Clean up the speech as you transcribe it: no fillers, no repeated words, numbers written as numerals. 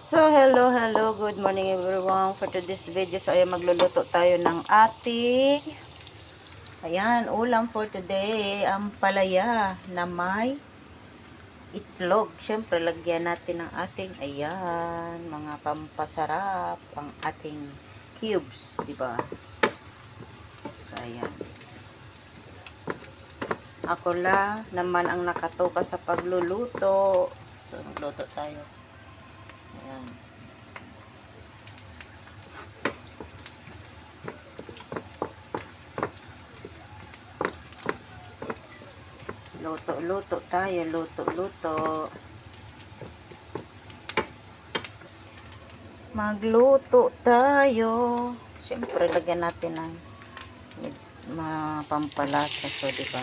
So, hello, good morning everyone. For today's video, so ayan, magluluto tayo ng ating, ayan, ulam for today, ang palaya na may itlog. Siyempre, lagyan natin ng ating, ayan, mga pampasarap, ang ating cubes, di ba? So, ayan. Ako lang naman ang nakatoka sa pagluluto. So, magluto tayo. Ayan. Luto tayo, luto. Magluto tayo. Siyempre, lagyan natin ng mga pampalasa. So, diba?